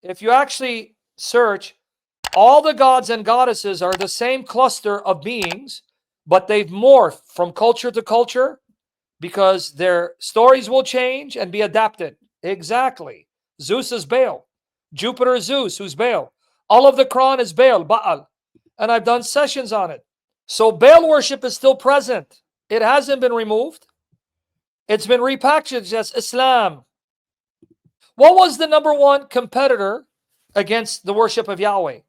If you actually search, all the gods and goddesses are the same cluster of beings, but they've morphed from culture to culture because their stories will change and be adapted. Exactly. Zeus is Baal. Jupiter is Zeus, who's Baal. All of the Quran is Baal, Baal. And I've done sessions on it. So Baal worship is still present. It hasn't been removed. It's been repackaged as Islam. What was the number one competitor against the worship of Yahweh?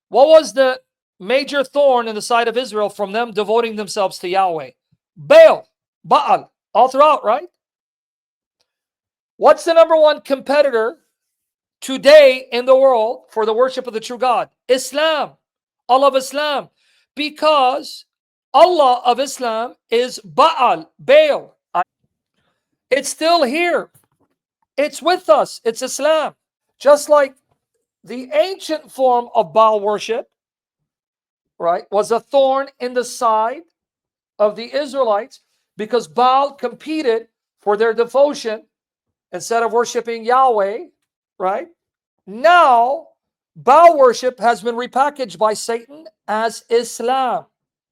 What was the major thorn in the side of Israel from them devoting themselves to Yahweh? Baal, Baal, all throughout, right? What's the number one competitor today in the world for the worship of the true God? Islam, Allah of Islam. Because Allah of Islam is Baal, Baal. It's still here. It's with us. It's Islam. Just like the ancient form of Baal worship, right, was a thorn in the side of the Israelites because Baal competed for their devotion instead of worshiping Yahweh, right? Now, Baal worship has been repackaged by Satan as Islam.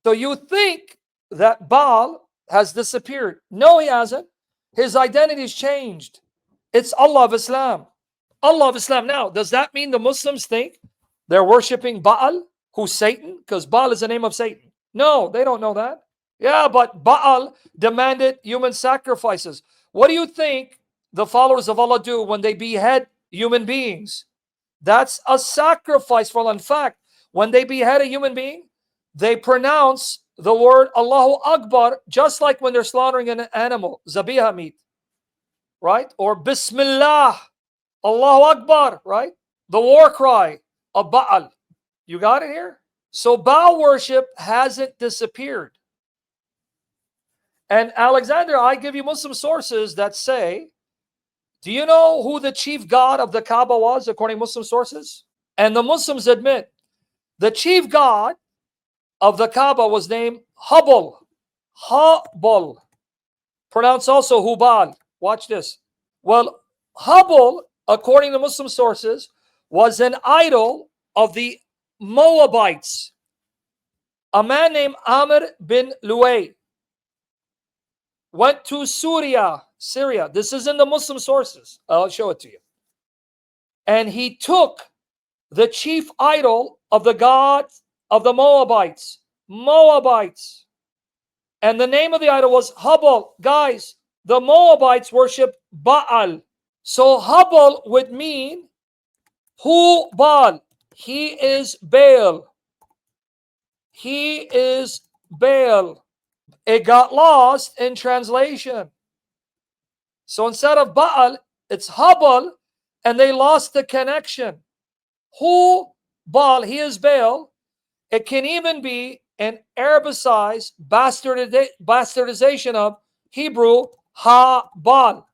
So you think that Baal has disappeared. No, he hasn't. His identity has changed. It's Allah of Islam. Allah of Islam. Now, does that mean the Muslims think they're worshiping Baal, who's Satan? Because Baal is the name of Satan. No, they don't know that. Yeah, but Baal demanded human sacrifices. What do you think the followers of Allah do when they behead human beings? That's a sacrifice for Allah. In fact, when they behead a human being, they pronounce the word Allahu Akbar, just like when they're slaughtering an animal, zabiha meat, right? Or Bismillah, Allahu Akbar, right? The war cry of Baal. You got it here? So Baal worship hasn't disappeared. And Alexander, I give you Muslim sources that say, do you know who the chief god of the Kaaba was according to Muslim sources? And the Muslims admit the chief god of the Kaaba was named Hubal. Hubal. Pronounced also Hubal. Watch this. Well, Hubal, according to Muslim sources, was an idol of the Moabites. A man named Amr bin Luay went to Syria. This is in the Muslim sources. I'll show it to you. And he took the chief idol of the god of the Moabites. Moabites. And the name of the idol was Hubal. Guys, the Moabites worship Baal. So Hubal would mean who Baal. He is Baal. He is Baal. It got lost in translation. So instead of Baal, it's Hubal, and they lost the connection. Who Baal, he is Baal. It can even be an Arabicized bastardization of Hebrew Ha-Baal,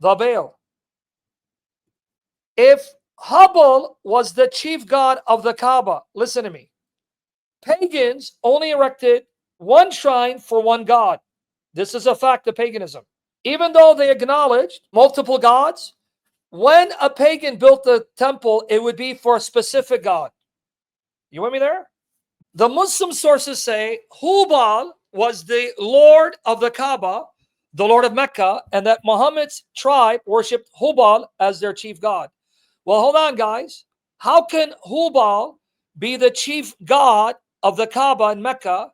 the Baal. If Hubal was the chief god of the Kaaba, listen to me, pagans only erected one shrine for one god. This is a fact of paganism. Even though they acknowledged multiple gods, when a pagan built a temple, it would be for a specific god. You with me there? The Muslim sources say Hubal was the lord of the Kaaba, the lord of Mecca, and that Muhammad's tribe worshipped Hubal as their chief god. Well, hold on, guys. How can Hubal be the chief god of the Kaaba in Mecca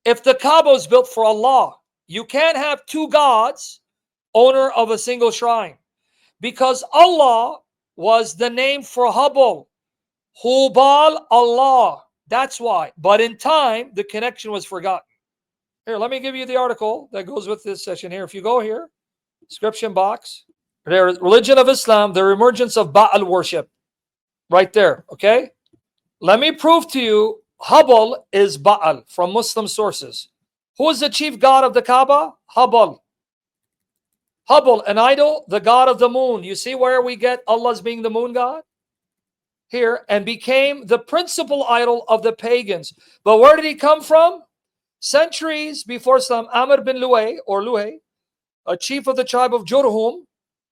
if the Kaaba was built for Allah? You can't have two gods, owner of a single shrine, because Allah was the name for Hubal. Hubal, Allah. That's why. But in time, the connection was forgotten. Here, let me give you the article that goes with this session here. If you go here, description box, there, religion of Islam, the emergence of Baal worship. Right there, okay? Let me prove to you Hubal is Baal from Muslim sources. Who is the chief god of the Kaaba? Hubal. Hubal, an idol, the god of the moon. You see where we get Allah's being the moon god? Here, and became the principal idol of the pagans. But where did he come from? Centuries before Islam, Amr bin Luay, or Luay, a chief of the tribe of Jurhum,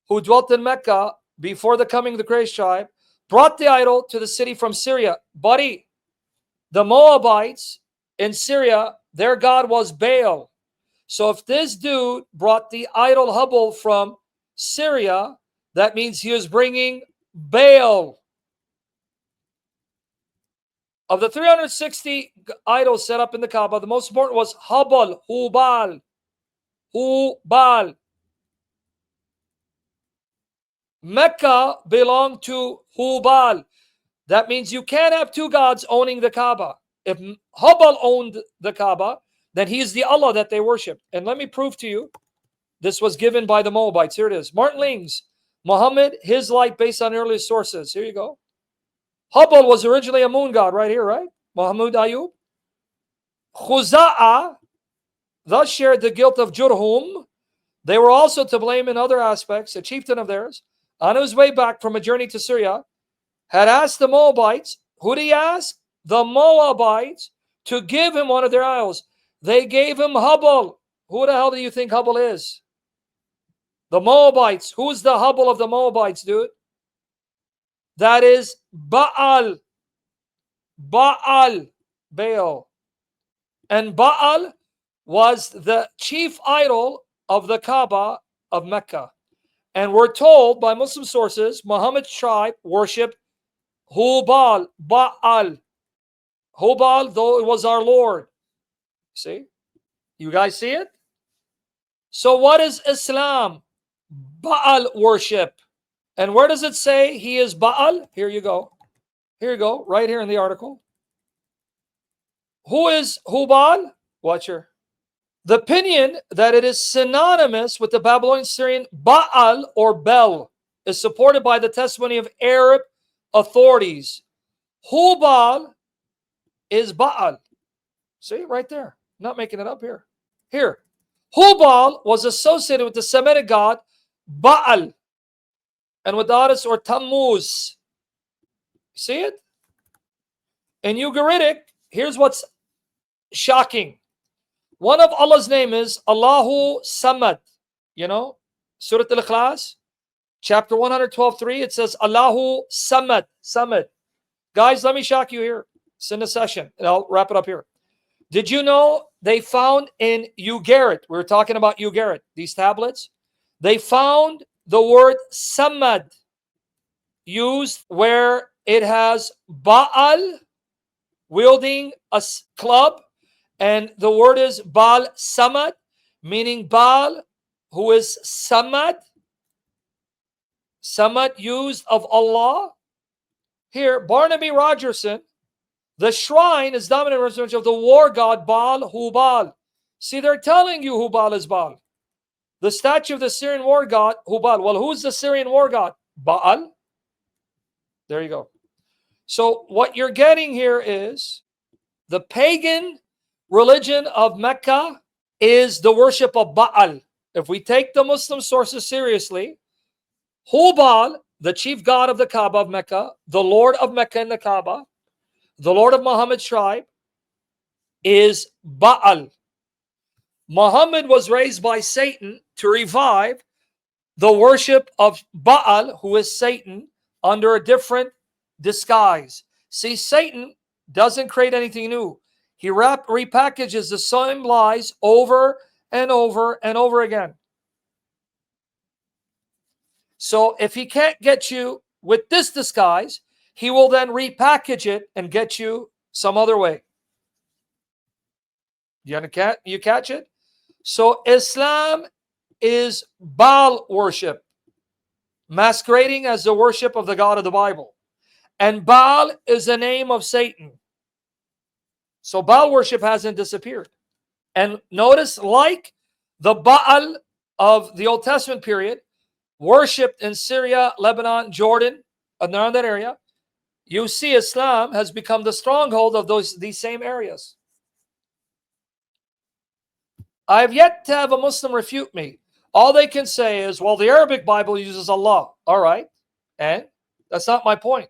who dwelt in Mecca, before the coming of the Quraysh tribe, brought the idol to the city from Syria. Buddy, the Moabites in Syria, their god was Baal. So if this dude brought the idol Hubble from Syria, that means he was bringing Baal. Of the 360 idols set up in the Kaaba, the most important was Hubal, Hubal, Hubal. Mecca belonged to Hubal. That means you can't have two gods owning the Kaaba. If Hubal owned the Kaaba, then he is the Allah that they worship. And let me prove to you, this was given by the Moabites. Here it is. Martin Lings, Muhammad, his light based on earliest sources. Here you go. Hubal was originally a moon god, right here, right? Muhammad Ayub. Khuza'a thus shared the guilt of Jurhum. They were also to blame in other aspects. A chieftain of theirs, on his way back from a journey to Syria, had asked the Moabites, who did he ask? The Moabites, to give him one of their idols. They gave him Hubal. Who the hell do you think Hubal is? The Moabites. Who's the Hubal of the Moabites, dude? That is Baal. Baal. Baal. And Baal was the chief idol of the Kaaba of Mecca. And we're told by Muslim sources, Muhammad's tribe worshiped Hubal, Baal. Hubal, though it was our Lord. See? You guys see it? So what is Islam? Baal worship. And where does it say he is Baal? Here you go. Here you go. Right here in the article. Who is Hubal? Watch here. The opinion that it is synonymous with the Babylonian Syrian Baal or Bel is supported by the testimony of Arab authorities. Hubal is Baal. See, right there. Not making it up here. Here. Hubal was associated with the Semitic god Baal and with Adas or Tammuz. See it? In Ugaritic, here's what's shocking. One of Allah's name is Allahu Samad. You know, Surah Al-Ikhlas, chapter 112:3, it says Allahu Samad. Samad. Guys, let me shock you here. It's in the session, and I'll wrap it up here. Did you know they found in Ugarit, we were talking about Ugarit, these tablets, they found the word Samad used where it has Baal wielding a club, and the word is Baal Samad, meaning Baal, who is Samad. Samad used of Allah. Here, Barnaby Rogerson, the shrine is dominant representation of the war god Baal Hubal. See, they're telling you Hubal is Baal. The statue of the Syrian war god Hubal. Well, who's the Syrian war god? Baal. There you go. So what you're getting here is the pagan religion of Mecca is the worship of Baal. If we take the Muslim sources seriously, Hubal, the chief god of the Kaaba of Mecca, the Lord of Mecca and the Kaaba, the Lord of Muhammad's tribe, is Baal. Muhammad was raised by Satan to revive the worship of Baal, who is Satan, under a different disguise. See, Satan doesn't create anything new. He repackages the same lies over and over and over again. So if he can't get you with this disguise, he will then repackage it and get you some other way. You catch it? So Islam is Baal worship, masquerading as the worship of the God of the Bible. And Baal is the name of Satan. So Baal worship hasn't disappeared. And notice, like the Baal of the Old Testament period, worshipped in Syria, Lebanon, Jordan, and around that area, you see Islam has become the stronghold of these same areas. I have yet to have a Muslim refute me. All they can say is, well, the Arabic Bible uses Allah. All right. And that's not my point.